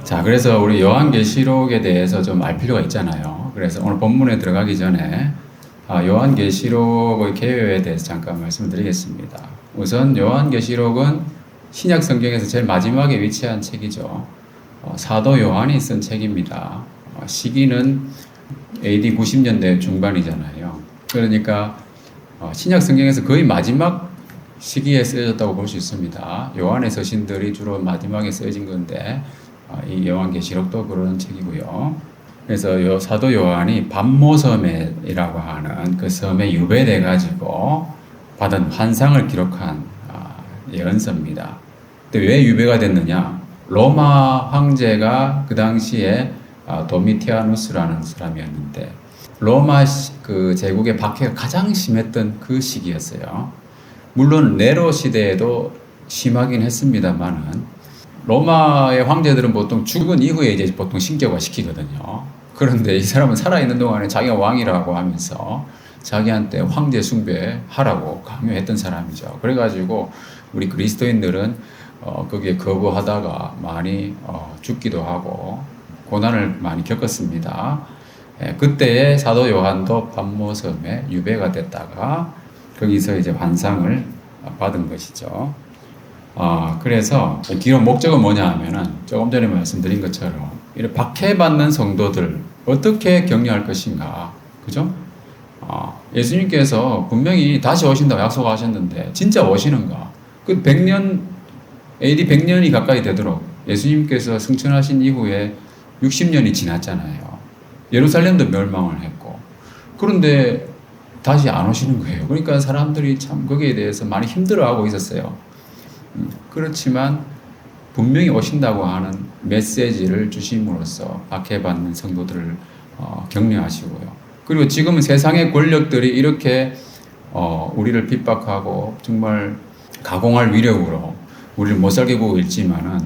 자, 그래서 우리 요한계시록에 대해서 좀 알 필요가 있잖아요. 그래서 오늘 본문에 들어가기 전에 요한계시록의 개요에 대해서 잠깐 말씀드리겠습니다. 우선 요한계시록은 신약 성경에서 제일 마지막에 위치한 책이죠. 사도 요한이 쓴 책입니다. 시기는 AD 90년대 중반이잖아요. 그러니까 신약 성경에서 거의 마지막 시기에 쓰여졌다고 볼 수 있습니다. 요한의 서신들이 주로 마지막에 쓰여진 건데 이 요한계시록도 그런 책이고요. 그래서 사도 요한이 반모섬이라고 하는 그 섬에 유배돼 가지고 받은 환상을 기록한 예언서입니다. 근데 왜 유배가 됐느냐? 로마 황제가 그 당시에 도미티아누스라는 사람이었는데 로마 그 제국의 박해가 가장 심했던 그 시기였어요. 물론 네로 시대에도 심하긴 했습니다만은 로마의 황제들은 보통 죽은 이후에 이제 보통 신격화 시키거든요. 그런데 이 사람은 살아있는 동안에 자기가 왕이라고 하면서 자기한테 황제 숭배하라고 강요했던 사람이죠. 그래가지고 우리 그리스도인들은 거기에 거부하다가 많이 죽기도 하고 고난을 많이 겪었습니다. 그때의 사도 요한도 pat모섬에 유배가 됐다가 거기서 이제 환상을 받은 것이죠. 그래서 기록 목적은 뭐냐 하면은 조금 전에 말씀드린 것처럼 이렇게 박해받는 성도들 어떻게 격려할 것인가, 그죠? 예수님께서 분명히 다시 오신다고 약속하셨는데 진짜 오시는가? 그 100년, AD 100년이 가까이 되도록 예수님께서 승천하신 이후에 60년이 지났잖아요. 예루살렘도 멸망을 했고. 그런데 다시 안 오시는 거예요. 그러니까 사람들이 참 거기에 대해서 많이 힘들어하고 있었어요. 그렇지만 분명히 오신다고 하는 메시지를 주심으로써 박해받는 성도들을 격려하시고요. 그리고 지금은 세상의 권력들이 이렇게 우리를 핍박하고 정말 가공할 위력으로 우리를 못 살게 구고 있지만은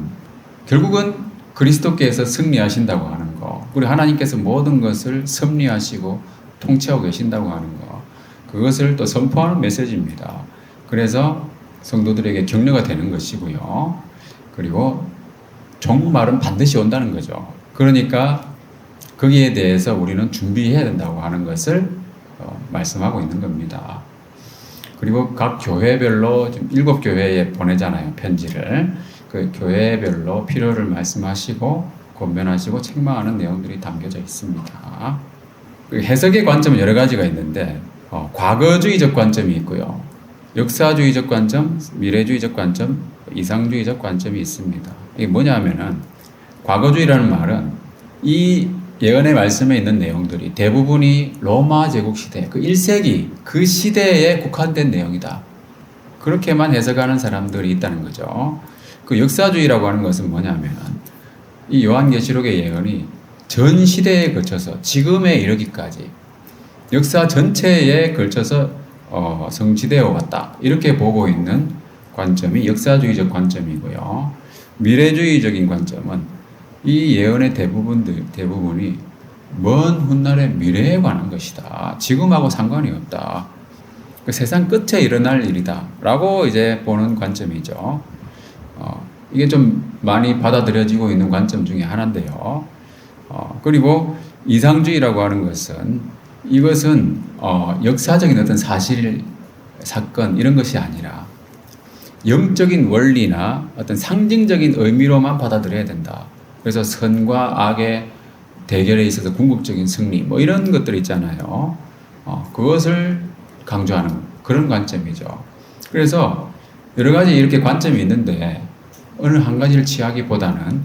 결국은 그리스도께서 승리하신다고 하는 거, 그리고 하나님께서 모든 것을 섭리하시고 통치하고 계신다고 하는 거, 그것을 또 선포하는 메시지입니다. 그래서 성도들에게 격려가 되는 것이고요. 그리고 종말은 반드시 온다는 거죠. 그러니까 거기에 대해서 우리는 준비해야 된다고 하는 것을 말씀하고 있는 겁니다. 그리고 각 교회별로 지금 7교회에 보내잖아요, 편지를. 그 교회별로 필요를 말씀하시고 권면하시고 책망하는 내용들이 담겨져 있습니다. 해석의 관점은 여러 가지가 있는데 과거주의적 관점이 있고요. 역사주의적 관점, 미래주의적 관점, 이상주의적 관점이 있습니다. 이게 뭐냐면은 과거주의라는 말은 이 예언의 말씀에 있는 내용들이 대부분이 로마 제국 시대, 그 1세기 그 시대에 국한된 내용이다. 그렇게만 해석하는 사람들이 있다는 거죠. 그 역사주의라고 하는 것은 뭐냐면은 이 요한계시록의 예언이 전 시대에 걸쳐서 지금에 이르기까지 역사 전체에 걸쳐서 성취되어 왔다. 이렇게 보고 있는 관점이 역사주의적 관점이고요. 미래주의적인 관점은 이 예언의 대부분이 먼 훗날의 미래에 관한 것이다. 지금하고 상관이 없다. 그 세상 끝에 일어날 일이다. 라고 이제 보는 관점이죠. 이게 좀 많이 받아들여지고 있는 관점 중에 하나인데요. 그리고 이상주의라고 하는 것은 이것은 역사적인 어떤 사실, 사건 이런 것이 아니라 영적인 원리나 어떤 상징적인 의미로만 받아들여야 된다. 그래서 선과 악의 대결에 있어서 궁극적인 승리 뭐 이런 것들 있잖아요. 그것을 강조하는 그런 관점이죠. 그래서 여러 가지 이렇게 관점이 있는데 어느 한 가지를 취하기보다는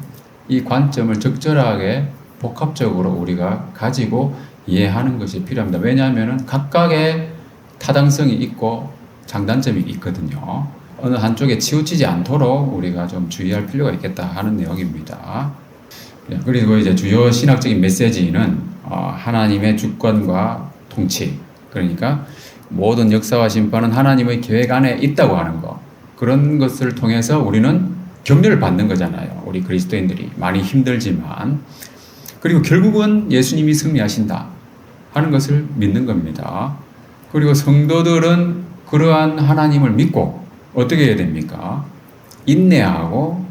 이 관점을 적절하게 복합적으로 우리가 가지고 이해하는 것이 필요합니다. 왜냐하면 각각의 타당성이 있고 장단점이 있거든요. 어느 한쪽에 치우치지 않도록 우리가 좀 주의할 필요가 있겠다 하는 내용입니다. 그리고 이제 주요 신학적인 메시지는 하나님의 주권과 통치, 그러니까 모든 역사와 심판은 하나님의 계획 안에 있다고 하는 것, 그런 것을 통해서 우리는 격려를 받는 거잖아요. 우리 그리스도인들이 많이 힘들지만. 그리고 결국은 예수님이 승리하신다 하는 것을 믿는 겁니다. 그리고 성도들은 그러한 하나님을 믿고 어떻게 해야 됩니까? 인내하고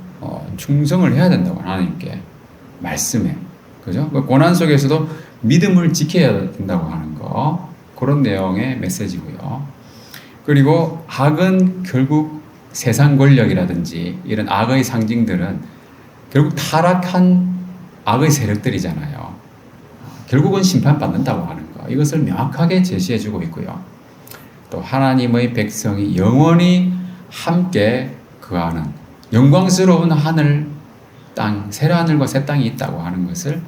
충성을 해야 된다고 하나님께 말씀에 그죠? 그 고난 속에서도 믿음을 지켜야 된다고 하는 거 그런 내용의 메시지고요. 그리고 악은 결국 세상 권력이라든지 이런 악의 상징들은 결국 타락한 악의 세력들이잖아요. 결국은 심판받는다고 하는 거 이것을 명확하게 제시해주고 있고요. 또 하나님의 백성이 영원히 함께 거하는 영광스러운 하늘, 땅, 새 하늘과 새 땅이 있다고 하는 것을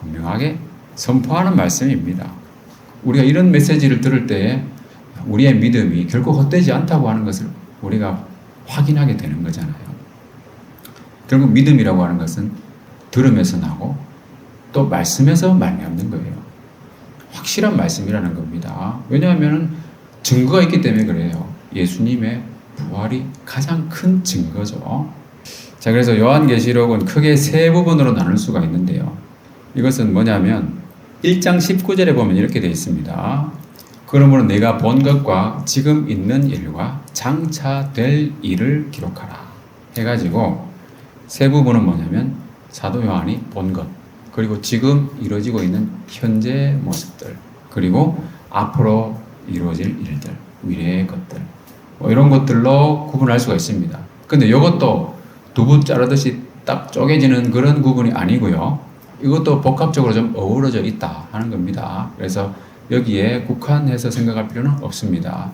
분명하게 선포하는 말씀입니다. 우리가 이런 메시지를 들을 때에 우리의 믿음이 결코 헛되지 않다고 하는 것을 우리가 확인하게 되는 거잖아요. 결국 믿음이라고 하는 것은 들음에서 나고 또 말씀에서 말미암는 거예요. 확실한 말씀이라는 겁니다. 왜냐하면 증거가 있기 때문에 그래요. 예수님의 부활이 가장 큰 증거죠. 자, 그래서 요한계시록은 크게 세 부분으로 나눌 수가 있는데요. 이것은 뭐냐면 1장 19절에 보면 이렇게 되어 있습니다. 그러므로 내가 본 것과 지금 있는 일과 장차 될 일을 기록하라 해가지고 세 부분은 뭐냐면 사도 요한이 본 것, 그리고 지금 이루어지고 있는 현재 모습들, 그리고 앞으로 이루어질 일들, 미래의 것들, 뭐 이런 것들로 구분할 수가 있습니다. 근데 이것도 두부 자르듯이 딱 쪼개지는 그런 구분이 아니고요. 이것도 복합적으로 좀 어우러져 있다 하는 겁니다. 그래서 여기에 국한해서 생각할 필요는 없습니다.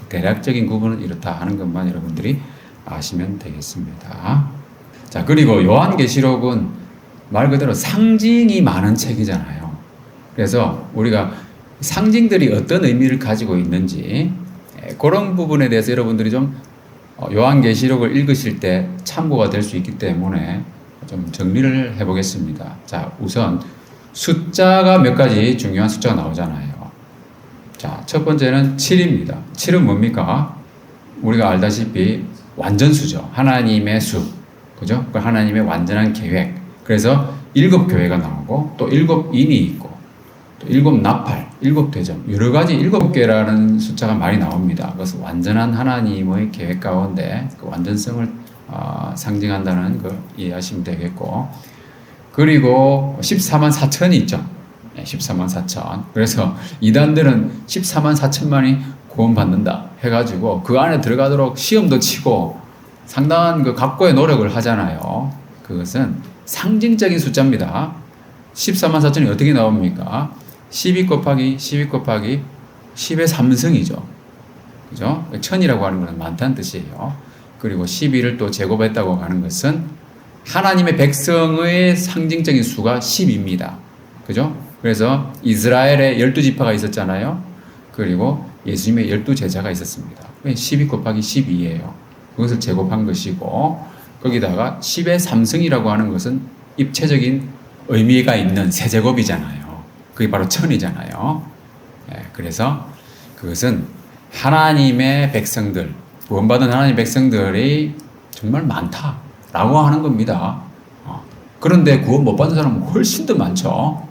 대략적인 구분은 이렇다 하는 것만 여러분들이 아시면 되겠습니다. 자, 그리고 요한계시록은 말 그대로 상징이 많은 책이잖아요. 그래서 우리가 상징들이 어떤 의미를 가지고 있는지 그런 부분에 대해서 여러분들이 좀 요한계시록을 읽으실 때 참고가 될 수 있기 때문에 좀 정리를 해보겠습니다. 자, 우선 숫자가 몇 가지 중요한 숫자가 나오잖아요. 자, 첫 번째는 7입니다. 7은 뭡니까? 우리가 알다시피 완전수죠. 하나님의 수. 그죠? 하나님의 완전한 계획. 그래서 7교회가 나오고 또 7인이 있고 또 7나팔, 7대점 여러 가지 7개라는 숫자가 많이 나옵니다. 그래서 완전한 하나님의 계획 가운데 그 완전성을 상징한다는 거 이해하시면 되겠고, 그리고 14만 4천이 있죠. 14만 4천. 그래서 이단들은 14만 4천만이 구원받는다 해가지고 그 안에 들어가도록 시험도 치고 상당한 그 각고의 노력을 하잖아요. 그것은 상징적인 숫자입니다. 14만 4천이 어떻게 나옵니까? 12 곱하기 12 곱하기 10의 3승이죠. 그죠? 천이라고 하는 것은 많다는 뜻이에요. 그리고 12를 또 제곱했다고 하는 것은 하나님의 백성의 상징적인 수가 10입니다. 그죠? 그래서 이스라엘에 12지파가 있었잖아요. 그리고 예수님의 12제자가 있었습니다. 12 곱하기 12예요. 그것을 제곱한 것이고, 거기다가 10의 3승이라고 하는 것은 입체적인 의미가 있는 세제곱이잖아요. 그게 바로 천이잖아요. 그래서 그것은 하나님의 백성들, 구원받은 하나님의 백성들이 정말 많다라고 하는 겁니다. 그런데 구원 못 받은 사람은 훨씬 더 많죠.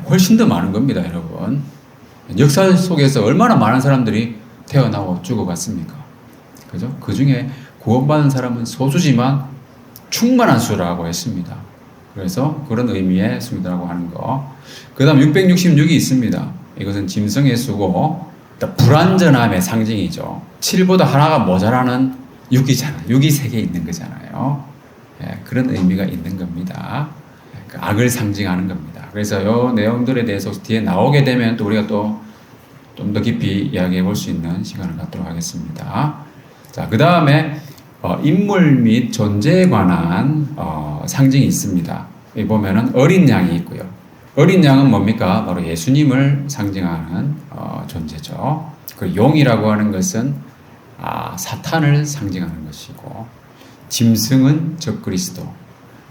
훨씬 더 많은 겁니다, 여러분. 역사 속에서 얼마나 많은 사람들이 태어나고 죽어갔습니까? 그죠? 그 중에 구원받은 사람은 소수지만 충만한 수라고 했습니다. 그래서 그런 의미의 수라고 하는 거. 그 다음 666이 있습니다. 이것은 짐승의 수고, 불완전함의 상징이죠. 7보다 하나가 모자라는 6이잖아요. 6이 3개 있는 거잖아요. 그런 의미가 있는 겁니다. 그 악을 상징하는 겁니다. 그래서 이 내용들에 대해서 뒤에 나오게 되면 또 우리가 또 좀 더 깊이 이야기해 볼 수 있는 시간을 갖도록 하겠습니다. 자, 그 다음에 인물 및 존재에 관한 상징이 있습니다. 여기 보면은 어린 양이 있고요. 어린 양은 뭡니까? 바로 예수님을 상징하는 존재죠. 그 용이라고 하는 것은 사탄을 상징하는 것이고, 짐승은 적그리스도,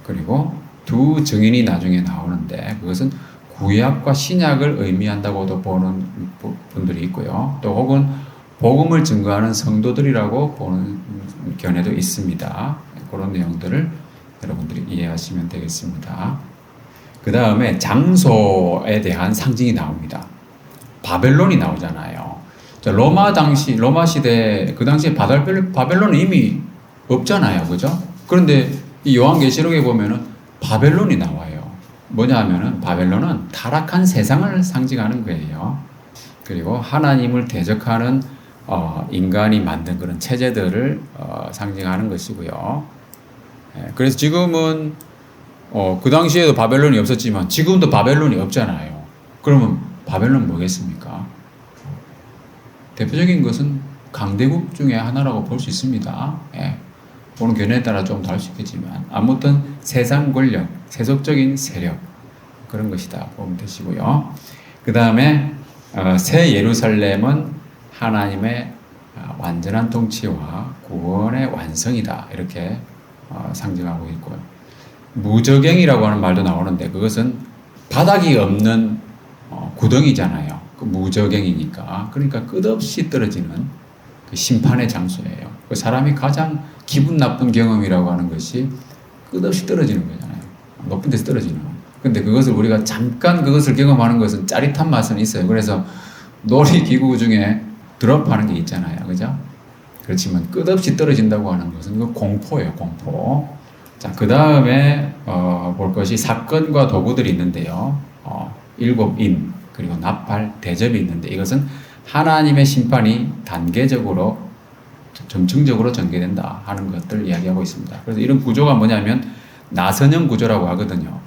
그리고 두 증인이 나중에 나오는데 그것은 구약과 신약을 의미한다고도 보는 분들이 있고요. 또 혹은 복음을 증거하는 성도들이라고 보는 견해도 있습니다. 그런 내용들을 여러분들이 이해하시면 되겠습니다. 그 다음에 장소에 대한 상징이 나옵니다. 바벨론이 나오잖아요. 로마 시대, 그 당시에 바벨론은 이미 없잖아요. 그죠? 그런데 이 요한계시록에 보면은 바벨론이 나와요. 뭐냐 하면은 바벨론은 타락한 세상을 상징하는 거예요. 그리고 하나님을 대적하는 인간이 만든 그런 체제들을 상징하는 것이고요. 그래서 지금은 그 당시에도 바벨론이 없었지만 지금도 바벨론이 없잖아요. 그러면 바벨론 뭐겠습니까? 대표적인 것은 강대국 중에 하나라고 볼 수 있습니다. 보는 견해에 따라 좀 다를 수 있겠지만 아무튼 세상 권력, 세속적인 세력 그런 것이다 보면 되시고요. 그 다음에 새 예루살렘은 하나님의 완전한 통치와 구원의 완성이다 이렇게 상징하고 있고요. 무저갱이라고 하는 말도 나오는데 그것은 바닥이 없는 구덩이잖아요. 그 무저갱이니까. 그러니까 끝없이 떨어지는 그 심판의 장소예요. 그 사람이 가장 기분 나쁜 경험이라고 하는 것이 끝없이 떨어지는 거잖아요. 높은 데서 떨어지는. 근데 그것을 우리가 잠깐 그것을 경험하는 것은 짜릿한 맛은 있어요. 그래서 놀이기구 중에 드롭하는 게 있잖아요. 그죠? 그렇지만 끝없이 떨어진다고 하는 것은 그 공포예요. 공포. 자, 그 다음에 볼 것이 사건과 도구들이 있는데요. 7인 그리고 나팔, 대접이 있는데 이것은 하나님의 심판이 단계적으로 점층적으로 전개된다 하는 것들을 이야기하고 있습니다. 그래서 이런 구조가 뭐냐면 나선형 구조라고 하거든요.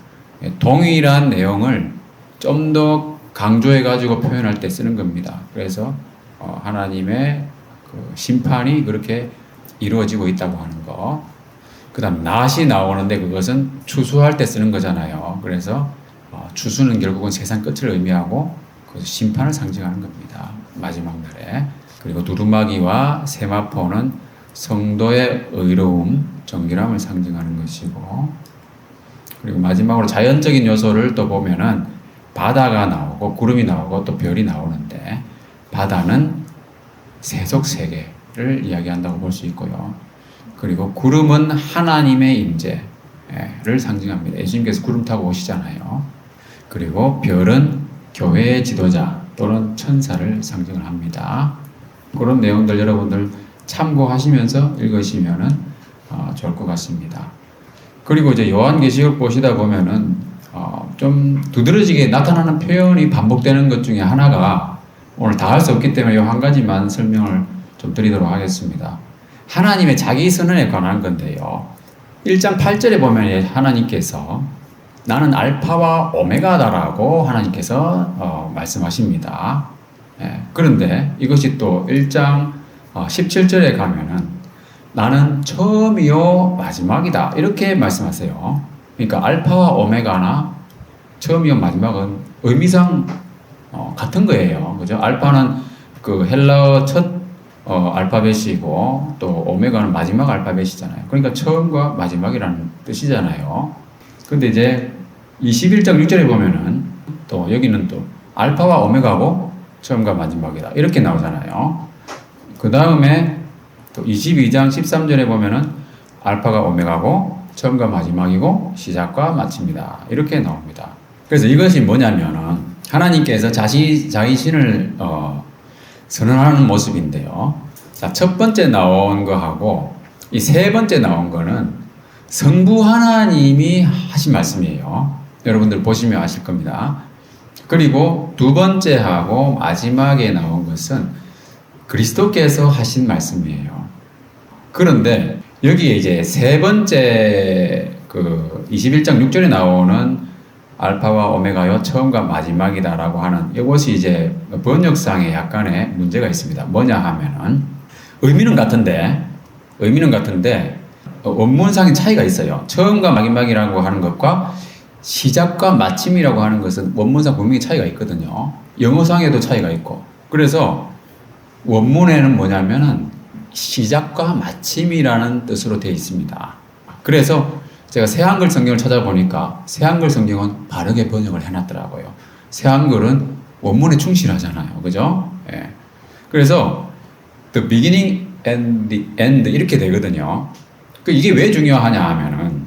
동일한 내용을 좀 더 강조해 가지고 표현할 때 쓰는 겁니다. 그래서 하나님의 그 심판이 그렇게 이루어지고 있다고 하는 거. 그 다음 낫이 나오는데 그것은 추수할 때 쓰는 거잖아요. 그래서 추수는 결국은 세상 끝을 의미하고 그래서 심판을 상징하는 겁니다. 마지막 날에. 그리고 두루마기와 세마포는 성도의 의로움, 정결함을 상징하는 것이고 그리고 마지막으로 자연적인 요소를 또 보면은 바다가 나오고 구름이 나오고 또 별이 나오는데 바다는 세속 세계를 이야기한다고 볼 수 있고요. 그리고 구름은 하나님의 임재를 상징합니다. 예수님께서 구름 타고 오시잖아요. 그리고 별은 교회의 지도자 또는 천사를 상징을 합니다. 그런 내용들 여러분들 참고하시면서 읽으시면은 좋을 것 같습니다. 그리고 이제 요한계시록 보시다 보면은 좀 두드러지게 나타나는 표현이 반복되는 것 중에 하나가 오늘 다 할 수 없기 때문에 이 한 가지만 설명을 좀 드리도록 하겠습니다. 하나님의 자기 선언에 관한 건데요. 1장 8절에 보면 하나님께서 나는 알파와 오메가다라고 하나님께서 말씀하십니다. 그런데 이것이 또 1장 17절에 가면은 나는 처음이요 마지막이다 이렇게 말씀하세요. 그러니까 알파와 오메가나 처음이요 마지막은 의미상 같은 거예요. 그죠? 알파는 그 헬라어 첫 알파벳이고 또 오메가는 마지막 알파벳이잖아요. 그러니까 처음과 마지막이라는 뜻이잖아요. 근데 이제 21장 6절에 보면은 또 여기는 또 알파와 오메가고 처음과 마지막이다. 이렇게 나오잖아요. 그 다음에 또 22장 13절에 보면은 알파가 오메가고 처음과 마지막이고 시작과 마침이다. 이렇게 나옵니다. 그래서 이것이 뭐냐면은 하나님께서 자신을 선언하는 모습인데요. 자, 첫 번째 나온 거하고 이 세 번째 나온 거는 성부 하나님이 하신 말씀이에요. 여러분들 보시면 아실 겁니다. 그리고 두 번째하고 마지막에 나온 것은 그리스도께서 하신 말씀이에요. 그런데 여기에 이제 세 번째 그 21장 6절에 나오는 알파와 오메가요 처음과 마지막이다라고 하는 이것이 이제 번역상에 약간의 문제가 있습니다. 뭐냐 하면은 의미는 같은데 원문상의 차이가 있어요. 처음과 마지막이라고 하는 것과 시작과 마침이라고 하는 것은 원문상 분명히 차이가 있거든요. 영어상에도 차이가 있고. 그래서 원문에는 뭐냐면은 시작과 마침이라는 뜻으로 되어 있습니다. 그래서 제가 새한글 성경을 찾아보니까 새한글 성경은 바르게 번역을 해놨더라고요. 새한글은 원문에 충실하잖아요. 그죠? 예. 그래서 the beginning and the end 이렇게 되거든요. 이게 왜 중요하냐 하면은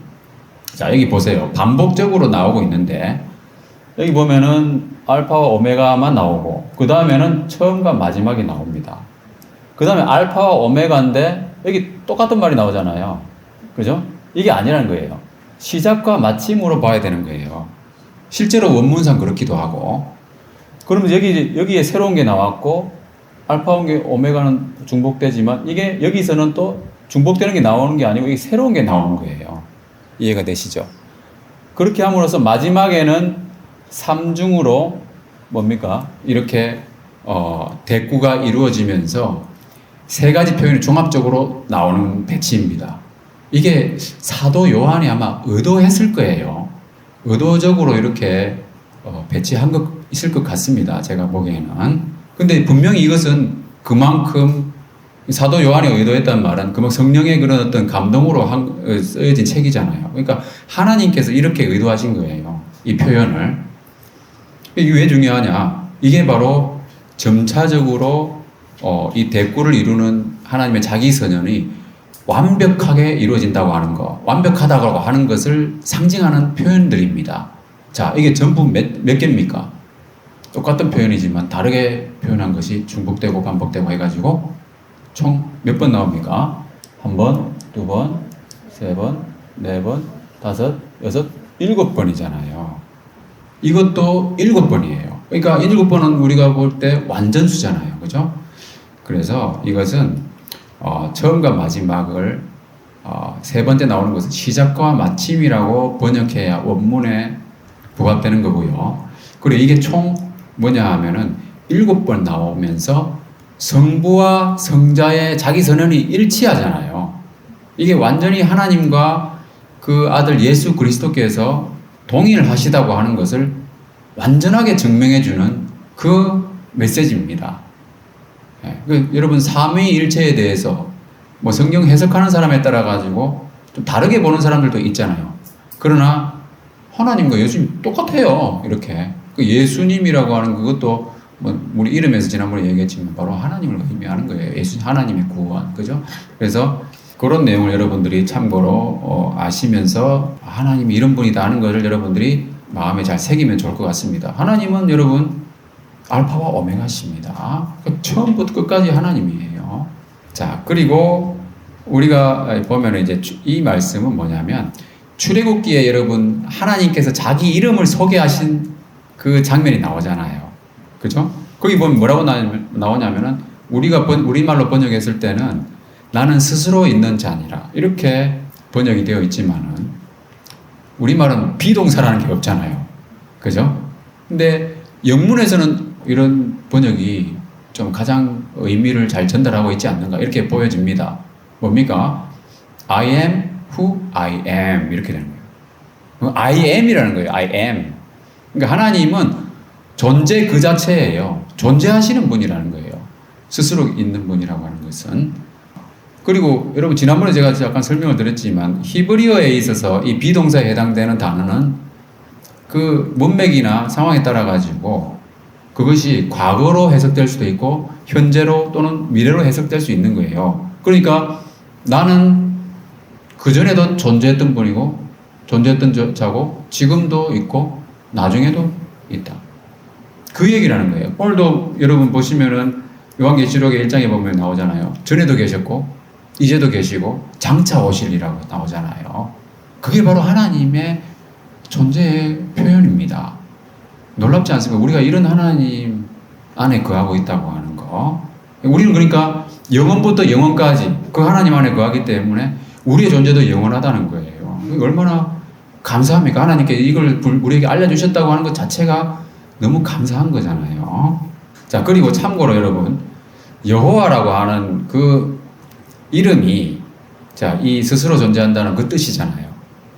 자, 여기 보세요. 반복적으로 나오고 있는데 여기 보면은 알파와 오메가만 나오고 그 다음에는 처음과 마지막이 나옵니다. 그 다음에 알파와 오메가인데 여기 똑같은 말이 나오잖아요. 그죠? 이게 아니라는 거예요. 시작과 마침으로 봐야 되는 거예요. 실제로 원문상 그렇기도 하고. 그러면 여기에 새로운 게 나왔고, 알파와 오메가는 중복되지만, 이게 여기서는 또 중복되는 게 나오는 게 아니고, 이게 새로운 게 나오는 거예요. 이해가 되시죠? 그렇게 함으로써 마지막에는 삼중으로 뭡니까? 이렇게 대꾸가 이루어지면서 세 가지 표현이 종합적으로 나오는 배치입니다. 이게 사도 요한이 아마 의도했을 거예요. 의도적으로 이렇게 배치한 것 있을 것 같습니다. 제가 보기에는. 근데 분명히 이것은 그만큼 사도 요한이 의도했다는 말은 그만큼 성령의 그런 어떤 감동으로 쓰여진 책이잖아요. 그러니까 하나님께서 이렇게 의도하신 거예요. 이 표현을. 이게 왜 중요하냐? 이게 바로 점차적으로 이 대꾸를 이루는 하나님의 자기 선언이 완벽하게 이루어진다고 하는 것, 완벽하다고 하는 것을 상징하는 표현들입니다. 자, 이게 전부 몇 개입니까? 똑같은 표현이지만 다르게 표현한 것이 중복되고 반복되고 해가지고 총 몇 번 나옵니까? 한 번, 두 번, 세 번, 네 번, 다섯, 여섯, 7번이잖아요. 이것도 7번이에요. 그러니까 7번은 우리가 볼 때 완전수잖아요. 그죠? 그래서 이것은 처음과 마지막을 세 번째 나오는 것은 시작과 마침이라고 번역해야 원문에 부합되는 거고요. 그리고 이게 총 뭐냐 하면은 7번 나오면서 성부와 성자의 자기 선언이 일치하잖아요. 이게 완전히 하나님과 그 아들 예수 그리스도께서 동일하시다고 하는 것을 완전하게 증명해주는 그 메시지입니다. 여러분 삼위일체에 대해서 뭐 성경 해석하는 사람에 따라 가지고 좀 다르게 보는 사람들도 있잖아요. 그러나 하나님과 예수님 똑같아요. 이렇게 그 예수님이라고 하는 그것도 뭐 우리 이름에서 지난번에 얘기했지만 바로 하나님을 의미하는 거예요. 예수 하나님의 구원, 그죠? 그래서 그런 내용을 여러분들이 참고로 아시면서 하나님이 이런 분이다 하는 것을 여러분들이 마음에 잘 새기면 좋을 것 같습니다. 하나님은 여러분 알파와 오메가십니다. 처음부터 끝까지 하나님이에요. 자, 그리고 우리가 보면 이제 이 말씀은 뭐냐면 출애굽기에 여러분 하나님께서 자기 이름을 소개하신 그 장면이 나오잖아요. 그죠? 거기 보면 뭐라고 나오냐면은 우리말로 번역했을 때는 나는 스스로 있는 자니라 이렇게 번역이 되어 있지만은 우리말은 비동사라는 게 없잖아요. 그죠? 근데 영문에서는 이런 번역이 좀 가장 의미를 잘 전달하고 있지 않는가 이렇게 보여집니다. 뭡니까? I am who I am 이렇게 되는 거예요. I am이라는 거예요. I am. 그러니까 하나님은 존재 그 자체예요. 존재하시는 분이라는 거예요. 스스로 있는 분이라고 하는 것은. 그리고 여러분 지난번에 제가 약간 설명을 드렸지만 히브리어에 있어서 이 비동사에 해당되는 단어는 그 문맥이나 상황에 따라 가지고 그것이 과거로 해석될 수도 있고 현재로 또는 미래로 해석될 수 있는 거예요. 그러니까 나는 그전에도 존재했던 분이고 존재했던 자고 지금도 있고 나중에도 있다. 그 얘기라는 거예요. 오늘도 여러분 보시면은 요한계시록의 1장에 보면 나오잖아요. 전에도 계셨고 이제도 계시고 장차 오실이라고 나오잖아요. 그게 바로 하나님의 존재의 표현입니다. 놀랍지 않습니까? 우리가 이런 하나님 안에 거하고 있다고 하는 거. 우리는 그러니까 영원부터 영원까지 그 하나님 안에 거하기 때문에 우리의 존재도 영원하다는 거예요. 얼마나 감사합니까? 하나님께 이걸 우리에게 알려주셨다고 하는 것 자체가 너무 감사한 거잖아요. 자, 그리고 참고로 여러분, 여호와라고 하는 그 이름이 자, 이 스스로 존재한다는 그 뜻이잖아요.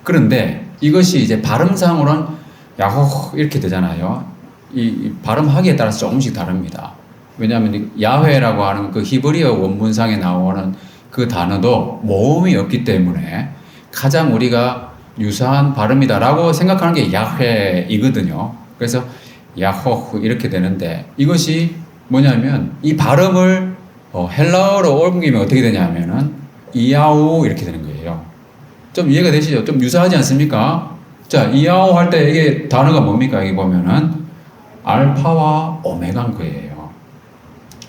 그런데 이것이 이제 발음상으로는 야호 이렇게 되잖아요. 이 발음하기에 따라서 조금씩 다릅니다. 왜냐하면 야훼라고 하는 그 히브리어 원문상에 나오는 그 단어도 모음이 없기 때문에 가장 우리가 유사한 발음이다라고 생각하는 게 야훼이거든요. 그래서 야호 이렇게 되는데 이것이 뭐냐면 이 발음을 헬라어로 옮기면 어떻게 되냐면은 이야오 이렇게 되는 거예요. 좀 이해가 되시죠? 좀 유사하지 않습니까? 자, 이야오 할 때 이게 단어가 뭡니까? 여기 보면은 알파와 오메가인 거예요.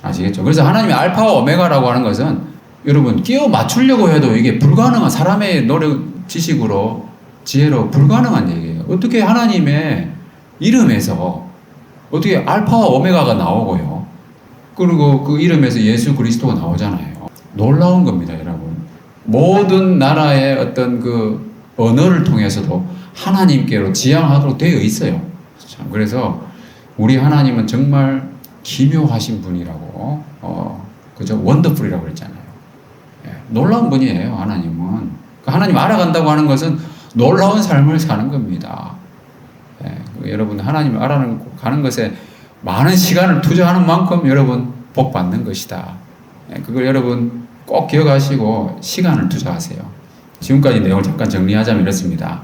아시겠죠? 그래서 하나님이 알파와 오메가라고 하는 것은 여러분 끼워 맞추려고 해도 이게 불가능한 사람의 노력, 지식으로, 지혜로 불가능한 얘기예요. 어떻게 하나님의 이름에서 어떻게 알파와 오메가가 나오고요. 그리고 그 이름에서 예수 그리스도가 나오잖아요. 놀라운 겁니다, 여러분. 모든 나라의 어떤 그 언어를 통해서도 하나님께로 지향하도록 되어 있어요. 참, 그래서 우리 하나님은 정말 기묘하신 분이라고, 그죠? 원더풀이라고 그랬잖아요. 예, 놀라운 분이에요, 하나님은. 하나님 알아간다고 하는 것은 놀라운 삶을 사는 겁니다. 예, 여러분, 하나님을 알아가는 것에 많은 시간을 투자하는 만큼 여러분 복 받는 것이다. 예, 그걸 여러분 꼭 기억하시고 시간을 투자하세요. 지금까지 내용을 잠깐 정리하자면 이렇습니다.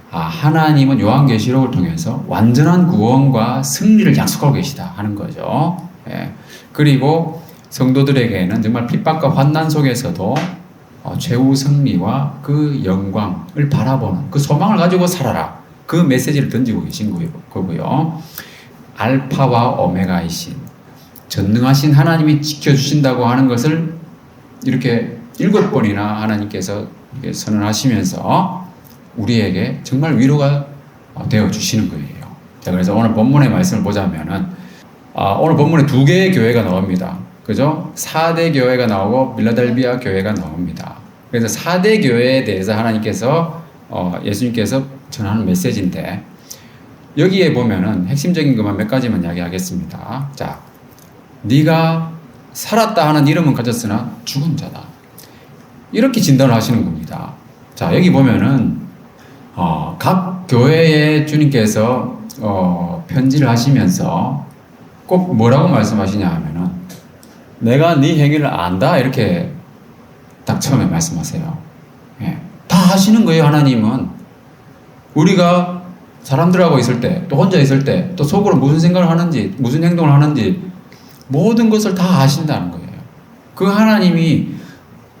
하나님은 요한계시록을 통해서 완전한 구원과 승리를 약속하고 계시다 하는 거죠. 예. 그리고 성도들에게는 정말 핍박과 환난 속에서도 최후 승리와 그 영광을 바라보는 그 소망을 가지고 살아라. 그 메시지를 던지고 계신 거고요. 알파와 오메가이신 전능하신 하나님이 지켜주신다고 하는 것을 이렇게 7번이나 하나님께서 이렇게 선언하시면서 우리에게 정말 위로가 되어 주시는 거예요. 자, 그래서 오늘 본문의 말씀을 보자면은, 오늘 본문에 2개의 교회가 나옵니다. 그죠? 4대 교회가 나오고 빌라델비아 교회가 나옵니다. 그래서 4대 교회에 대해서 하나님께서, 예수님께서 전하는 메시지인데, 여기에 보면은 핵심적인 것만 몇 가지만 이야기하겠습니다. 자, 네가 살았다 하는 이름은 가졌으나 죽은 자다. 이렇게 진단을 하시는 겁니다. 자, 여기 보면은, 각 교회에 주님께서 편지를 하시면서 꼭 뭐라고 말씀하시냐 하면은 내가 네 행위를 안다 이렇게 딱 처음에 말씀하세요. 예. 다 하시는 거예요. 하나님은 우리가 사람들하고 있을 때 또 혼자 있을 때 또 속으로 무슨 생각을 하는지 무슨 행동을 하는지 모든 것을 다 아신다는 거예요. 그 하나님이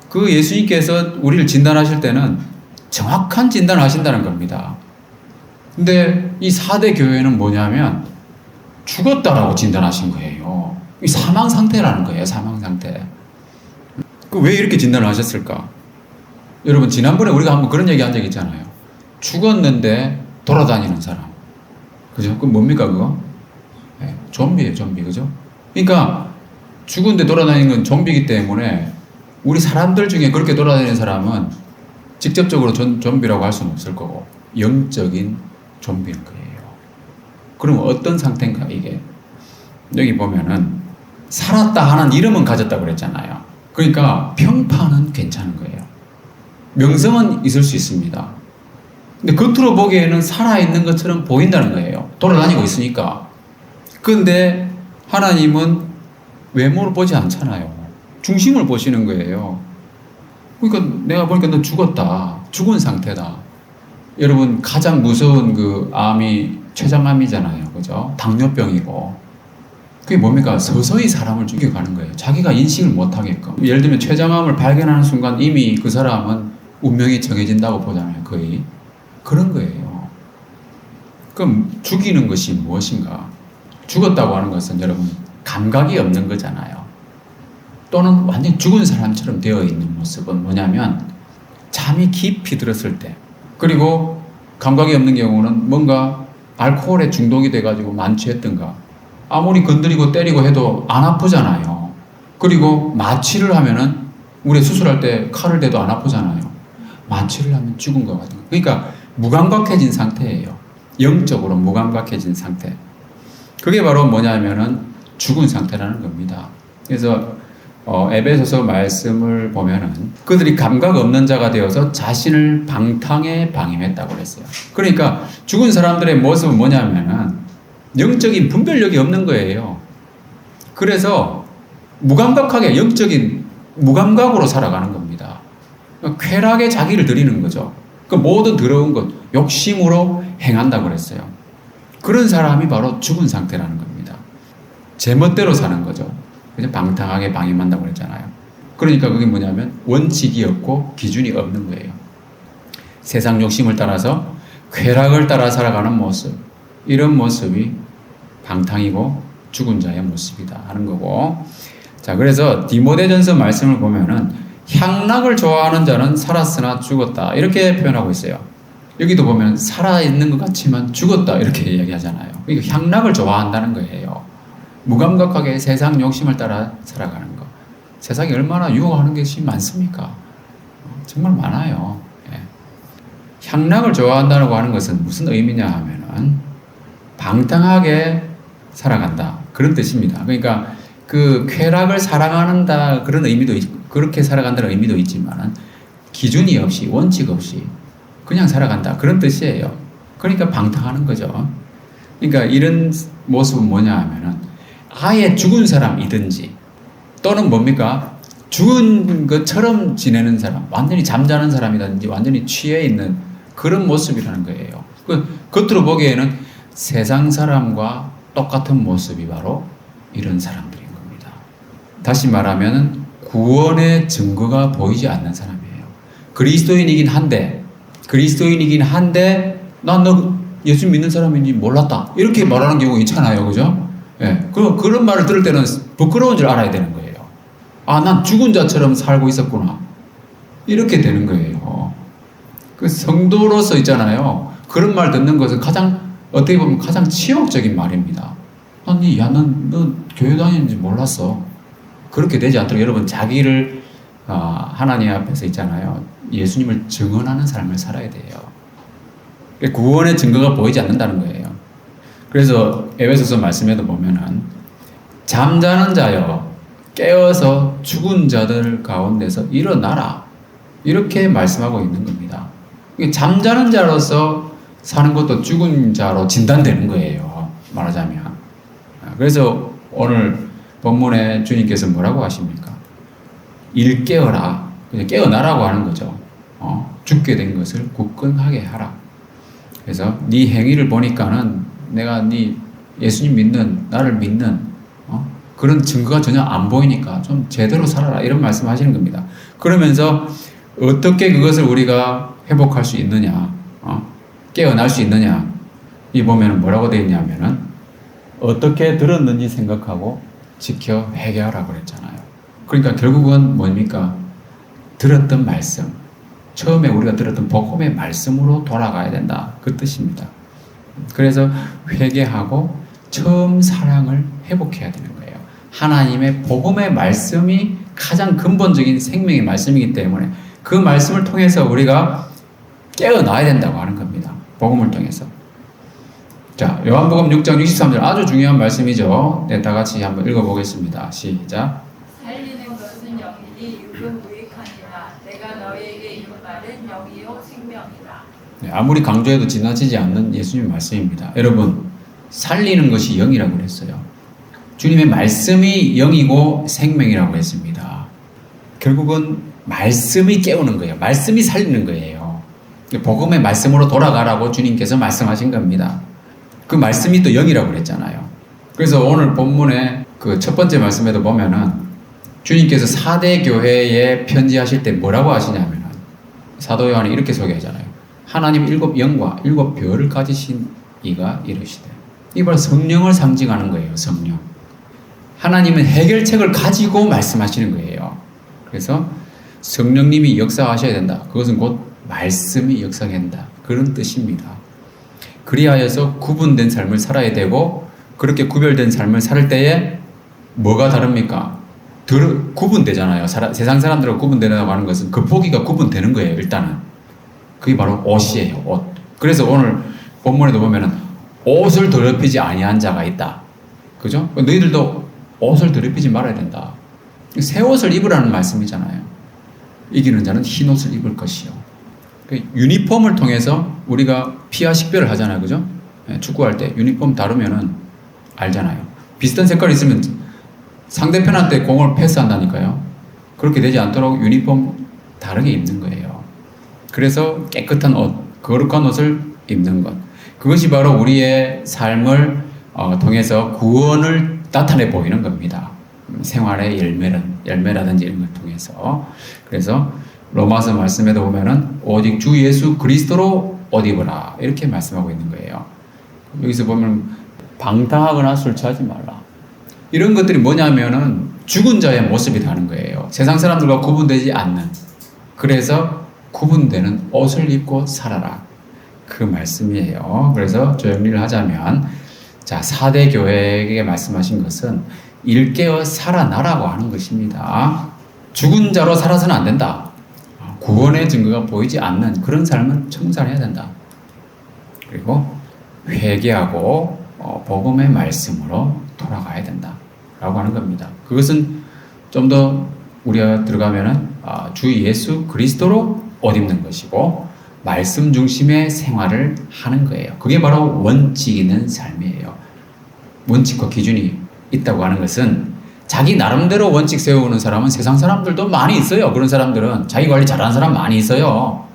그 예수님께서 우리를 진단하실 때는 정확한 진단을 하신다는 겁니다. 근데 이 4대 교회는 뭐냐면 죽었다라고 진단하신 거예요. 이 사망 상태라는 거예요. 사망 상태. 왜 이렇게 진단을 하셨을까? 여러분 지난번에 우리가 한번 그런 얘기 한 적 있잖아요. 죽었는데 돌아다니는 사람. 그죠? 그 뭡니까 그거? 네, 좀비예요. 좀비. 그죠? 그러니까 죽은데 돌아다니는 건 좀비이기 때문에 우리 사람들 중에 그렇게 돌아다니는 사람은 직접적으로 좀비라고 할 수는 없을 거고 영적인 좀비인 거예요. 그럼 어떤 상태인가 이게? 여기 보면은 살았다 하는 이름은 가졌다고 그랬잖아요. 그러니까 평판은 괜찮은 거예요. 명성은 있을 수 있습니다. 근데 겉으로 보기에는 살아있는 것처럼 보인다는 거예요. 돌아다니고 있으니까. 그런데 하나님은 외모를 보지 않잖아요. 중심을 보시는 거예요. 그러니까 내가 보니까 너 죽었다. 죽은 상태다. 여러분 가장 무서운 그 암이 췌장암이잖아요. 그죠? 당뇨병이고. 그게 뭡니까? 서서히 사람을 죽여가는 거예요. 자기가 인식을 못하게끔. 예를 들면 췌장암을 발견하는 순간 이미 그 사람은 운명이 정해진다고 보잖아요. 거의. 그런 거예요. 그럼 죽이는 것이 무엇인가? 죽었다고 하는 것은 여러분 감각이 없는 거잖아요. 또는 완전히 죽은 사람처럼 되어 있는 모습은 뭐냐면 잠이 깊이 들었을 때 그리고 감각이 없는 경우는 뭔가 알코올에 중독이 돼가지고 만취했던가 아무리 건드리고 때리고 해도 안 아프잖아요. 그리고 마취를 하면은 우리 수술할 때 칼을 대도 안 아프잖아요. 마취를 하면 죽은 것 같은 거. 그러니까 무감각해진 상태예요. 영적으로 무감각해진 상태. 그게 바로 뭐냐면은 죽은 상태라는 겁니다. 그래서 에베소서 말씀을 보면은 그들이 감각 없는 자가 되어서 자신을 방탕에 방임했다고 그랬어요. 그러니까 죽은 사람들의 모습은 뭐냐면은 영적인 분별력이 없는 거예요. 그래서 무감각하게 영적인 무감각으로 살아가는 겁니다. 쾌락에 자기를 드리는 거죠. 그 모든 더러운 것, 욕심으로 행한다고 그랬어요. 그런 사람이 바로 죽은 상태라는 겁니다. 제멋대로 사는 거죠. 그냥 방탕하게 방임한다고 그랬잖아요. 그러니까 그게 뭐냐면 원칙이 없고 기준이 없는 거예요. 세상 욕심을 따라서 쾌락을 따라 살아가는 모습, 이런 모습이 방탕이고 죽은 자의 모습이다 하는 거고. 자, 그래서 디모데전서 말씀을 보면은 향락을 좋아하는 자는 살았으나 죽었다. 이렇게 표현하고 있어요. 여기도 보면 살아있는 것 같지만 죽었다. 이렇게 이야기하잖아요. 그러니까 향락을 좋아한다는 거예요. 무감각하게 세상 욕심을 따라 살아가는 것. 세상에 얼마나 유혹하는 것이 많습니까? 정말 많아요. 예. 향락을 좋아한다고 하는 것은 무슨 의미냐 하면은 방탕하게 살아간다. 그런 뜻입니다. 그러니까 그 쾌락을 사랑한다 그런 의미도 그렇게 살아간다는 의미도 있지만 기준이 없이 원칙 없이 그냥 살아간다 그런 뜻이에요. 그러니까 방탕하는 거죠. 그러니까 이런 모습은 뭐냐 하면은 아예 죽은 사람이든지 또는 뭡니까? 죽은 것처럼 지내는 사람, 완전히 잠자는 사람이라든지 완전히 취해 있는 그런 모습이라는 거예요. 겉으로 보기에는 세상 사람과 똑같은 모습이 바로 이런 사람들인 겁니다. 다시 말하면 구원의 증거가 보이지 않는 사람이에요. 그리스도인이긴 한데 난 너 예수 믿는 사람인지 몰랐다. 이렇게 말하는 경우 있잖아요. 그죠? 예. 그런 말을 들을 때는 부끄러운 줄 알아야 되는 거예요. 아, 난 죽은 자처럼 살고 있었구나. 이렇게 되는 거예요. 그 성도로서 있잖아요. 그런 말 듣는 것은 어떻게 보면 가장 치욕적인 말입니다. 너 교회 다니는지 몰랐어. 그렇게 되지 않도록 여러분 자기를 하나님 앞에서 있잖아요. 예수님을 증언하는 삶을 살아야 돼요. 구원의 증거가 보이지 않는다는 거예요. 그래서 에베소서 말씀에도 보면은 잠자는 자여 깨어서 죽은 자들 가운데서 일어나라. 이렇게 말씀하고 있는 겁니다. 잠자는 자로서 사는 것도 죽은 자로 진단되는 거예요. 말하자면. 그래서 오늘 본문에 주님께서 뭐라고 하십니까? 일깨어라. 그냥 깨어나라고 하는 거죠. 죽게 된 것을 굳건하게 하라. 그래서 네 행위를 보니까는 내가 네 예수님 믿는, 나를 믿는 그런 증거가 전혀 안 보이니까 좀 제대로 살아라. 이런 말씀 하시는 겁니다. 그러면서 어떻게 그것을 우리가 회복할 수 있느냐, 깨어날 수 있느냐, 이 보면은 뭐라고 되어 있냐면은 어떻게 들었는지 생각하고 지켜 회개하라고 그랬잖아요. 그러니까 결국은 뭡니까? 들었던 말씀, 처음에 우리가 들었던 복음의 말씀으로 돌아가야 된다. 그 뜻입니다. 그래서 회개하고 처음 사랑을 회복해야 되는 거예요. 하나님의 복음의 말씀이 가장 근본적인 생명의 말씀이기 때문에 그 말씀을 통해서 우리가 깨어나야 된다고 하는 겁니다. 복음을 통해서. 자, 요한복음 6장 63절 아주 중요한 말씀이죠. 네, 다 같이 한번 읽어보겠습니다. 시작. 살리는 것은 영이니 육은 무익하니라. 내가 너희에게 이룬 말은 영이요 생명이라. 네, 아무리 강조해도 지나치지 않는 예수님 말씀입니다. 여러분, 살리는 것이 영이라고 그랬어요. 주님의 말씀이 영이고 생명이라고 했습니다. 결국은 말씀이 깨우는 거예요. 말씀이 살리는 거예요. 복음의 말씀으로 돌아가라고 주님께서 말씀하신 겁니다. 그 말씀이 또 영이라고 그랬잖아요. 그래서 오늘 본문의 그 첫 번째 말씀에도 보면은 주님께서 4대 교회에 편지하실 때 뭐라고 하시냐면은 사도 요한이 이렇게 소개하잖아요. 하나님 7영과 7별을 가지신 이가 이르시되. 이 바로 성령을 상징하는 거예요. 성령. 하나님은 해결책을 가지고 말씀하시는 거예요. 그래서 성령님이 역사하셔야 된다. 그것은 곧 말씀이 역사한다. 그런 뜻입니다. 그리하여서 구분된 삶을 살아야 되고 그렇게 구별된 삶을 살 때에 뭐가 다릅니까? 구분되잖아요. 세상 사람들하고 구분되는다고 하는 것은 그 보기가 구분되는 거예요. 일단은. 그게 바로 옷이에요. 옷. 그래서 오늘 본문에도 보면은 옷을 더럽히지 아니한 자가 있다. 그죠? 너희들도 옷을 더럽히지 말아야 된다. 새 옷을 입으라는 말씀이잖아요. 이기는 자는 흰 옷을 입을 것이요. 유니폼을 통해서 우리가 피와 식별을 하잖아요. 그죠? 축구할 때 유니폼 다르면은 알잖아요. 비슷한 색깔이 있으면 상대편한테 공을 패스한다니까요. 그렇게 되지 않도록 유니폼 다르게 입는 거예요. 그래서 깨끗한 옷, 거룩한 옷을 입는 것. 그것이 바로 우리의 삶을 통해서 구원을 나타내 보이는 겁니다. 생활의 열매라든지 이런 걸 통해서. 그래서 로마서 말씀에도 보면은 오직 주 예수 그리스도로 옷 입으라 이렇게 말씀하고 있는 거예요. 여기서 보면 방탕하거나 술 취하지 말라. 이런 것들이 뭐냐면은 죽은 자의 모습이 되는 거예요. 세상 사람들과 구분되지 않는. 그래서 구분되는 옷을 입고 살아라. 그 말씀이에요. 그래서 정리를 하자면, 자, 4대 교회에게 말씀하신 것은 일깨어 살아나라고 하는 것입니다. 죽은 자로 살아서는 안 된다. 구원의 증거가 보이지 않는 그런 삶은 청산해야 된다. 그리고 회개하고 복음의 말씀으로 돌아가야 된다. 라고 하는 겁니다. 그것은 좀 더 우리가 들어가면은 주 예수 그리스도로 옷 입는 것이고 말씀 중심의 생활을 하는 거예요. 그게 바로 원칙 있는 삶이에요. 원칙과 기준이 있다고 하는 것은 자기 나름대로 원칙 세우는 사람은 세상 사람들도 많이 있어요. 그런 사람들은 자기 관리 잘하는 사람 많이 있어요.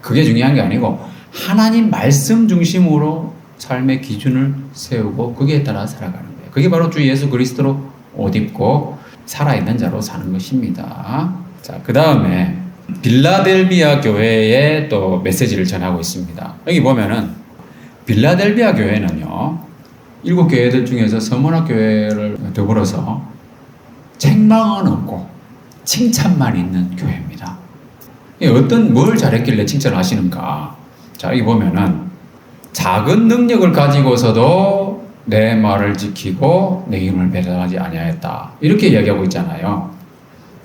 그게 중요한 게 아니고 하나님 말씀 중심으로 삶의 기준을 세우고 거기에 따라 살아가는 거예요. 그게 바로 주 예수 그리스도로 옷 입고 살아있는 자로 사는 것입니다. 자, 그 다음에 빌라델비아 교회에 또 메시지를 전하고 있습니다. 여기 보면은 빌라델비아 교회는요, 7교회들 중에서 서문화 교회를 더불어서 책망은 없고 칭찬만 있는 교회입니다. 뭘 잘했길래 칭찬을 하시는가? 자, 여기 보면은 작은 능력을 가지고서도 내 말을 지키고 내 힘을 배반하지 아니하였다. 이렇게 이야기하고 있잖아요.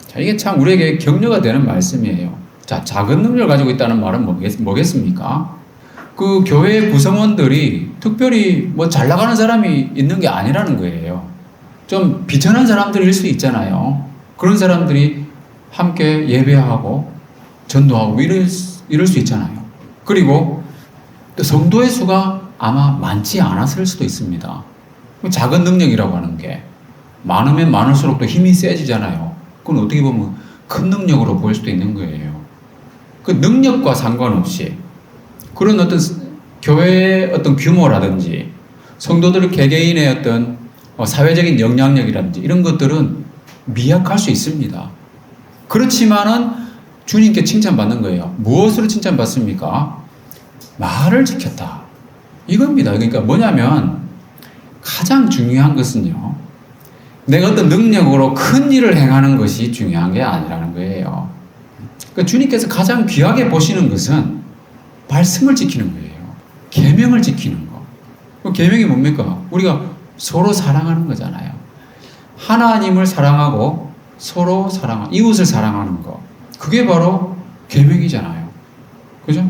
자, 이게 참 우리에게 격려가 되는 말씀이에요. 자, 작은 능력을 가지고 있다는 말은 뭐겠습니까? 그 교회 구성원들이 특별히 뭐 잘 나가는 사람이 있는 게 아니라는 거예요. 좀 비천한 사람들일 수 있잖아요. 그런 사람들이 함께 예배하고 전도하고 이럴 수 있잖아요. 그리고 또 성도의 수가 아마 많지 않았을 수도 있습니다. 작은 능력이라고 하는 게 많으면 많을수록 또 힘이 세지잖아요. 그건 어떻게 보면 큰 능력으로 보일 수도 있는 거예요. 그 능력과 상관없이 그런 어떤 교회의 어떤 규모라든지 성도들 개개인의 어떤 사회적인 영향력이라든지 이런 것들은 미약할 수 있습니다. 그렇지만은 주님께 칭찬받는 거예요. 무엇으로 칭찬받습니까? 말을 지켰다. 이겁니다. 그러니까 뭐냐면 가장 중요한 것은요, 내가 어떤 능력으로 큰 일을 행하는 것이 중요한 게 아니라는 거예요. 그러니까 주님께서 가장 귀하게 보시는 것은 말씀을 지키는 거예요. 계명을 지키는 거. 그 계명이 뭡니까? 우리가 서로 사랑하는 거잖아요. 하나님을 사랑하고 서로 사랑하고 이웃을 사랑하는 거. 그게 바로 계명이잖아요. 그죠?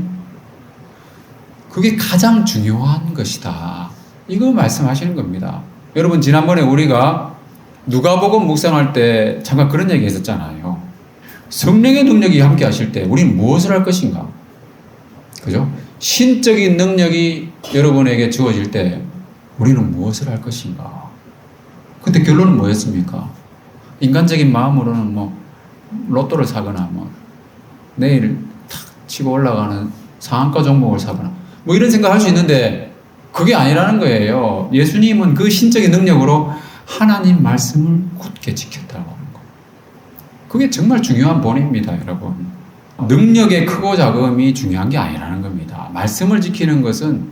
그게 가장 중요한 것이다. 이거 말씀하시는 겁니다. 여러분, 지난번에 우리가 누가복음 묵상할 때 잠깐 그런 얘기 했었잖아요. 성령의 능력이 함께 하실 때 우리는 무엇을 할 것인가? 그죠? 신적인 능력이 여러분에게 주어질 때 우리는 무엇을 할 것인가? 그때 결론은 뭐였습니까? 인간적인 마음으로는 뭐 로또를 사거나 뭐 내일 탁 치고 올라가는 상한가 종목을 사거나 뭐 이런 생각 할 수 있는데 그게 아니라는 거예요. 예수님은 그 신적인 능력으로 하나님 말씀을 굳게 지켰다고 하는 거. 그게 정말 중요한 본입니다, 여러분. 능력의 크고 작음이 중요한 게 아니라는 겁니다. 말씀을 지키는 것은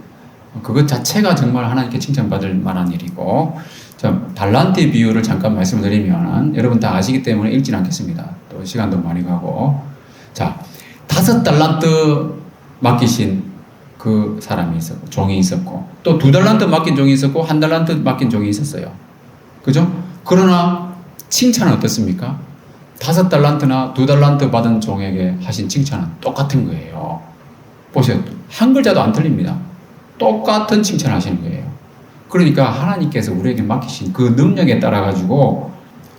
그것 자체가 정말 하나님께 칭찬받을 만한 일이고, 자, 달란트의 비유를 잠깐 말씀드리면 여러분 다 아시기 때문에 읽지는 않겠습니다. 또 시간도 많이 가고. 자, 5달란트 맡기신 그 사람이 있었고, 종이 있었고, 또 2달란트 맡긴 종이 있었고, 1달란트 맡긴 종이 있었어요. 그죠? 그러나 칭찬은 어떻습니까? 5달란트나 2달란트 받은 종에게 하신 칭찬은 똑같은 거예요. 보세요. 한 글자도 안 틀립니다. 똑같은 칭찬 하시는 거예요. 그러니까 하나님께서 우리에게 맡기신 그 능력에 따라 가지고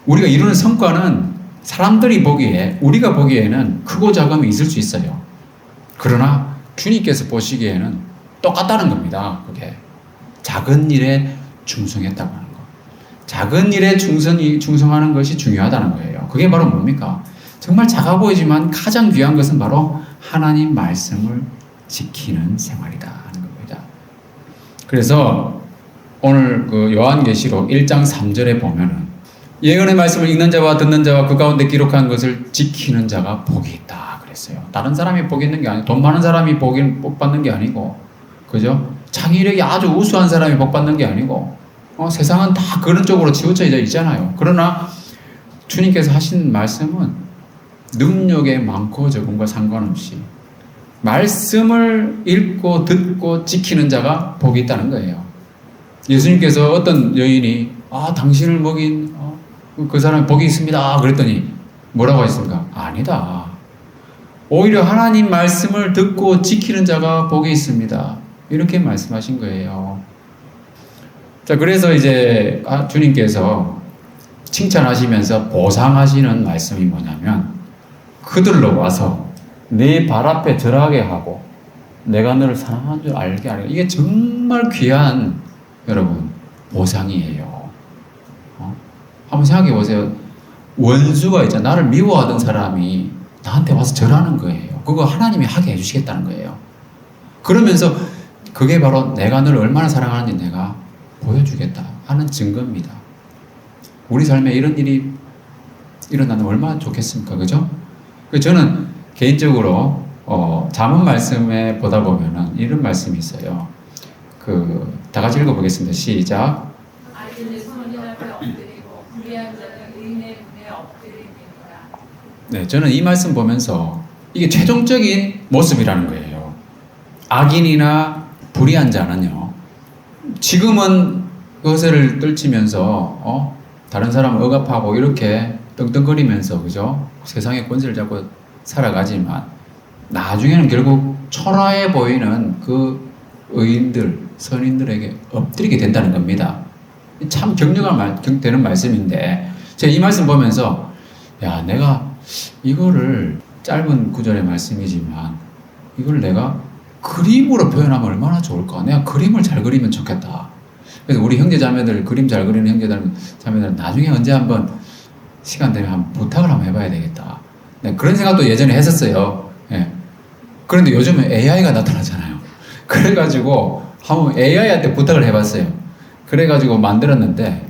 우리가 이루는 성과는 사람들이 보기에, 우리가 보기에는 크고 작음이 있을 수 있어요. 그러나 주님께서 보시기에는 똑같다는 겁니다. 그게 작은 일에 충성했다고 하는 거. 작은 일에 충성하는 것이 중요하다는 거예요. 그게 바로 뭡니까? 정말 작아 보이지만 가장 귀한 것은 바로 하나님 말씀을 지키는 생활이다 하는 겁니다. 그래서 오늘 그 요한계시록 1장 3절에 보면은 예언의 말씀을 읽는 자와 듣는 자와 그 가운데 기록한 것을 지키는 자가 복이 있다 그랬어요. 다른 사람이 복이 있는 게 아니고, 돈 많은 사람이 복 받는 게 아니고, 그죠? 창의력이 아주 우수한 사람이 복 받는 게 아니고, 세상은 다 그런 쪽으로 치우쳐져 있잖아요. 그러나 주님께서 하신 말씀은 능력의 많고 적음과 상관없이 말씀을 읽고 듣고 지키는 자가 복이 있다는 거예요. 예수님께서 어떤 여인이 당신을 먹인 그 사람이 복이 있습니다 그랬더니 뭐라고 하셨습니까? 아니다. 오히려 하나님 말씀을 듣고 지키는 자가 복이 있습니다. 이렇게 말씀하신 거예요. 자, 그래서 이제 주님께서 칭찬하시면서 보상하시는 말씀이 뭐냐면 그들로 와서 네 발 앞에 절하게 하고 내가 너를 사랑하는 줄 알게 하려. 이게 정말 귀한 여러분 보상이에요. 한번 생각해 보세요. 원수가 있잖아. 나를 미워하던 사람이 나한테 와서 절하는 거예요. 그거 하나님이 하게 해주시겠다는 거예요. 그러면서 그게 바로 내가 너를 얼마나 사랑하는지 내가 보여주겠다 하는 증거입니다. 우리 삶에 이런 일이 일어나면 얼마나 좋겠습니까? 그죠? 저는 개인적으로 잠언 말씀에 보다 보면은 이런 말씀이 있어요. 다 같이 읽어보겠습니다. 시작. 악인의 손이 앞에 엎드리고 불의한 자는 의인의 문에 엎드립니다. 네, 저는 이 말씀 보면서 이게 최종적인 모습이라는 거예요. 악인이나 불의한 자는요, 지금은 거세를 떨치면서 다른 사람을 억압하고 이렇게 떵떵거리면서 그죠? 세상의 권세를 잡고 살아가지만 나중에는 결국 초라해 보이는 그 의인들, 선인들에게 엎드리게 된다는 겁니다. 참 되는 말씀인데 제가 이 말씀 보면서 내가 이거를 짧은 구절의 말씀이지만 이걸 내가 그림으로 표현하면 얼마나 좋을까? 내가 그림을 잘 그리면 좋겠다. 그래서 우리 형제자매들, 그림 잘 그리는 형제자매들 나중에 언제 한번 시간 되면 한번 부탁을 한번 해봐야 되겠다. 네, 그런 생각도 예전에 했었어요. 예. 그런데 요즘은 AI가 나타나잖아요. 그래가지고 한번 AI한테 부탁을 해봤어요. 그래가지고 만들었는데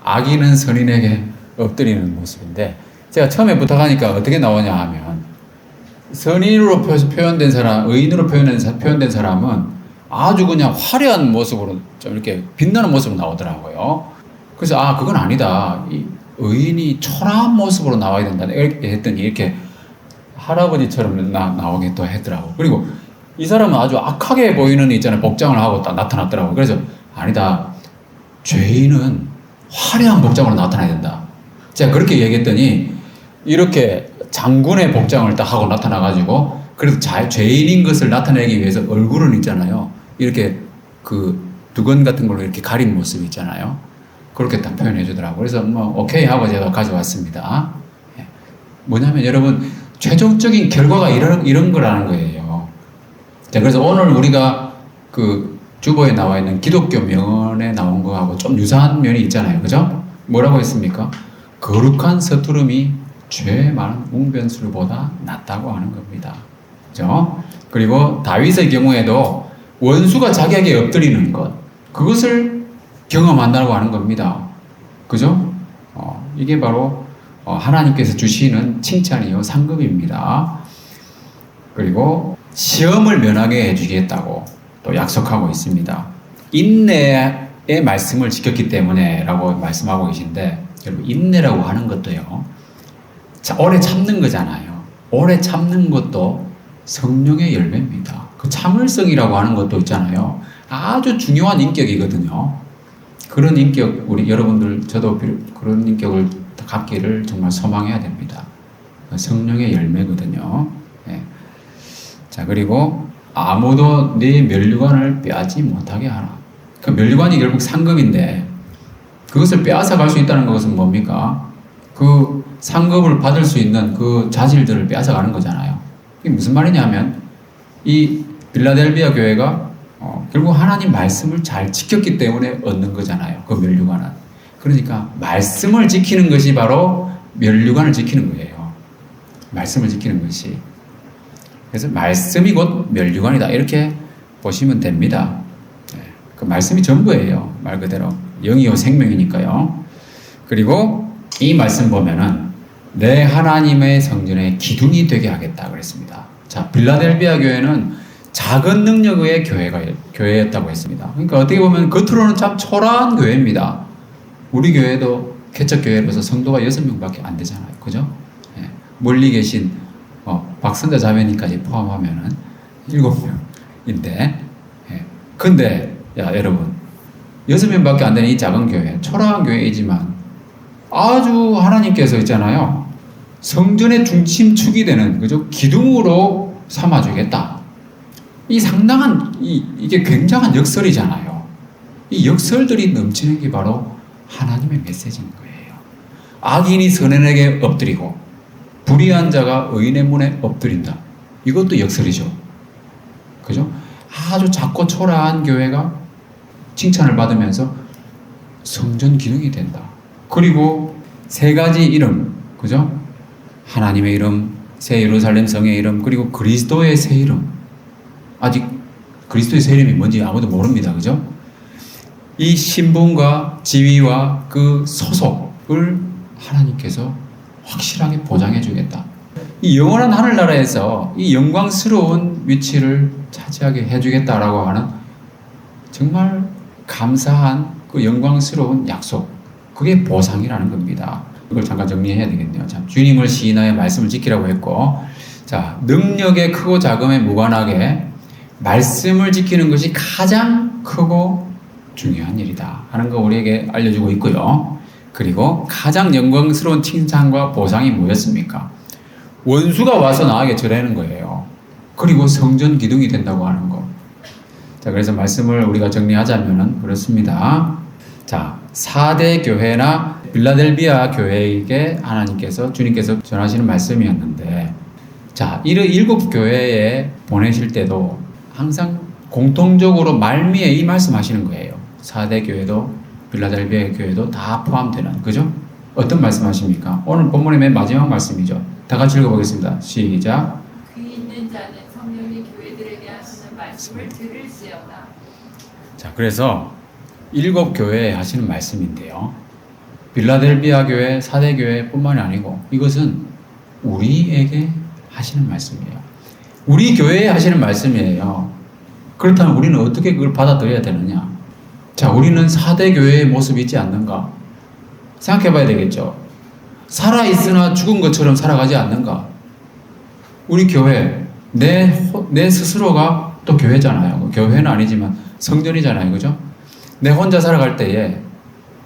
악인은 선인에게 엎드리는 모습인데 제가 처음에 부탁하니까 어떻게 나오냐 하면 선인으로 표현된 사람, 의인으로 표현된 사람은 아주 그냥 화려한 모습으로 좀 이렇게 빛나는 모습으로 나오더라고요. 그래서 그건 아니다. 이 의인이 초라한 모습으로 나와야 된다. 이렇게 했더니 이렇게 할아버지처럼 나오게 또 했더라고. 그리고 이 사람은 아주 악하게 보이는 있잖아요. 복장을 하고 딱 나타났더라고. 그래서 아니다. 죄인은 화려한 복장으로 나타나야 된다. 제가 그렇게 얘기했더니 이렇게 장군의 복장을 딱 하고 나타나가지고 그래서 죄인인 것을 나타내기 위해서 얼굴은 있잖아요. 이렇게 두건 같은 걸로 이렇게 가린 모습 있잖아요. 그렇게 딱 표현해 주더라고요. 그래서 오케이 하고 제가 가져왔습니다. 뭐냐면 여러분 최종적인 결과가 이런 거라는 거예요. 자, 그래서 오늘 우리가 주보에 나와 있는 기독교 명언에 나온 거하고 좀 유사한 면이 있잖아요. 그죠? 뭐라고 했습니까? 거룩한 서투름이 죄 많은 웅변술보다 낫다고 하는 겁니다. 그죠? 그리고 다윗의 경우에도 원수가 자기에게 엎드리는 것, 그것을 경험한다고 하는 겁니다. 그죠? 이게 바로 하나님께서 주시는 칭찬이요 상급입니다. 그리고 시험을 면하게 해주겠다고 또 약속하고 있습니다. 인내의 말씀을 지켰기 때문에 라고 말씀하고 계신데 여러분 인내라고 하는 것도요 오래 참는 거잖아요. 오래 참는 것도 성령의 열매입니다. 그 참을성이라고 하는 것도 있잖아요. 아주 중요한 인격이거든요. 그런 인격, 우리 여러분들, 저도 그런 인격을 갖기를 정말 소망해야 됩니다. 성령의 열매거든요. 네. 자, 그리고 아무도 네 면류관을 빼앗지 못하게 하라. 그 면류관이 결국 상급인데 그것을 빼앗아 갈 수 있다는 것은 뭡니까? 그 상급을 받을 수 있는 그 자질들을 빼앗아 가는 거잖아요. 이게 무슨 말이냐면 이 빌라델비아 교회가 결국 하나님 말씀을 잘 지켰기 때문에 얻는 거잖아요. 그 면류관은. 그러니까 말씀을 지키는 것이 바로 면류관을 지키는 거예요. 말씀을 지키는 것이. 그래서 말씀이 곧 면류관이다. 이렇게 보시면 됩니다. 그 말씀이 전부예요. 말 그대로. 영이요 생명이니까요. 그리고 이 말씀 보면은 내 하나님의 성전의 기둥이 되게 하겠다 그랬습니다. 자, 빌라델비아 교회는 작은 능력의 교회였다고 했습니다. 그러니까 어떻게 보면 겉으로는 참 초라한 교회입니다. 우리 교회도 개척교회로서 성도가 6명밖에 안 되잖아요. 그죠? 예. 멀리 계신 박선자 자매님까지 포함하면은 7명인데, 예. 근데 여러분 6명밖에 안 되는 이 작은 교회, 초라한 교회이지만 아주 하나님께서 있잖아요. 성전의 중심축이 되는, 그죠? 기둥으로 삼아주겠다. 이 상당한, 이게 굉장한 역설이잖아요. 이 역설들이 넘치는 게 바로 하나님의 메시지인 거예요. 악인이 선인에게 엎드리고 불의한 자가 의인의 문에 엎드린다. 이것도 역설이죠. 그죠? 아주 작고 초라한 교회가 칭찬을 받으면서 성전 기둥이 된다. 그리고 3가지 이름, 그죠? 하나님의 이름, 새 예루살렘 성의 이름, 그리고 그리스도의 새 이름. 아직 그리스도의 새 이름이 뭔지 아무도 모릅니다. 그죠? 이 신분과 지위와 그 소속을 하나님께서 확실하게 보장해 주겠다. 이 영원한 하늘나라에서 이 영광스러운 위치를 차지하게 해주겠다라고 하는 정말 감사한 그 영광스러운 약속. 그게 보상이라는 겁니다. 이걸 잠깐 정리해야 되겠네요. 참, 주님을 시인하여 말씀을 지키라고 했고, 자, 능력의 크고 작음에 무관하게 말씀을 지키는 것이 가장 크고 중요한 일이다 하는 거 우리에게 알려주고 있고요. 그리고 가장 영광스러운 칭찬과 보상이 뭐였습니까? 원수가 와서 나에게 절하는 거예요. 그리고 성전 기둥이 된다고 하는 거. 자, 그래서 말씀을 우리가 정리하자면은 그렇습니다. 자, 4대 교회나 빌라델비아 교회에게 하나님께서, 주님께서 전하시는 말씀이었는데, 자, 이 7교회에 보내실 때도 항상 공통적으로 말미에 이 말씀하시는 거예요. 4대 교회도 빌라델비아 교회도 다 포함되는, 그죠? 어떤 말씀하십니까? 오늘 본문의 맨 마지막 말씀이죠. 다 같이 읽어보겠습니다. 시작. 귀 있는 자는 성령이 교회들에게 하시는 말씀을 들을지어다. 자, 그래서 7교회에 하시는 말씀인데요. 빌라델비아 교회, 4대 교회뿐만이 아니고 이것은 우리에게 하시는 말씀이에요. 우리 교회에 하시는 말씀이에요. 그렇다면 우리는 어떻게 그걸 받아들여야 되느냐? 자, 우리는 4대 교회의 모습이 있지 않는가? 생각해 봐야 되겠죠. 살아있으나 죽은 것처럼 살아가지 않는가? 우리 교회, 내 스스로가 또 교회잖아요. 교회는 아니지만 성전이잖아요. 그죠? 내 혼자 살아갈 때에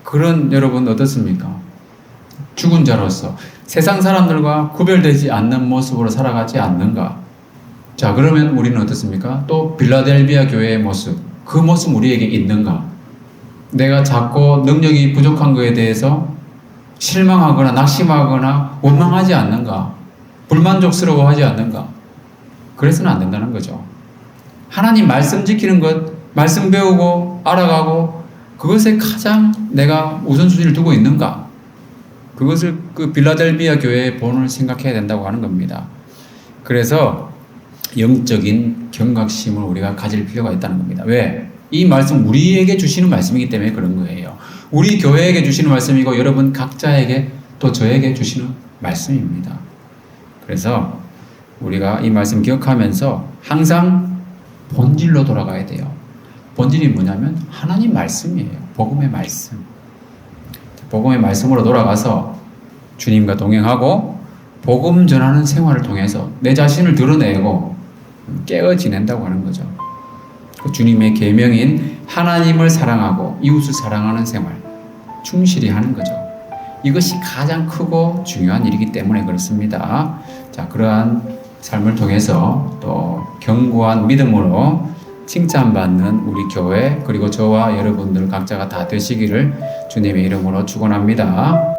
그런 여러분 어떻습니까? 죽은 자로서 세상 사람들과 구별되지 않는 모습으로 살아가지 않는가? 자, 그러면 우리는 어떻습니까? 또 빌라델비아 교회의 모습, 그 모습 우리에게 있는가? 내가 작고 능력이 부족한 것에 대해서 실망하거나 낙심하거나 원망하지 않는가? 불만족스러워하지 않는가? 그래서는 안 된다는 거죠. 하나님 말씀 지키는 것, 말씀 배우고 알아가고 그것에 가장 내가 우선순위를 두고 있는가? 그것을 그 빌라델비아 교회의 본을 생각해야 된다고 하는 겁니다. 그래서 영적인 경각심을 우리가 가질 필요가 있다는 겁니다. 왜? 이 말씀 우리에게 주시는 말씀이기 때문에 그런 거예요. 우리 교회에게 주시는 말씀이고 여러분 각자에게 또 저에게 주시는 말씀입니다. 그래서 우리가 이 말씀 기억하면서 항상 본질로 돌아가야 돼요. 본질이 뭐냐면 하나님 말씀이에요. 복음의 말씀. 복음의 말씀으로 돌아가서 주님과 동행하고 복음 전하는 생활을 통해서 내 자신을 드러내고 깨어 지낸다고 하는 거죠. 그 주님의 계명인 하나님을 사랑하고 이웃을 사랑하는 생활 충실히 하는 거죠. 이것이 가장 크고 중요한 일이기 때문에 그렇습니다. 자, 그러한 삶을 통해서 또 견고한 믿음으로 칭찬받는 우리 교회 그리고 저와 여러분들 각자가 다 되시기를 주님의 이름으로 축원합니다.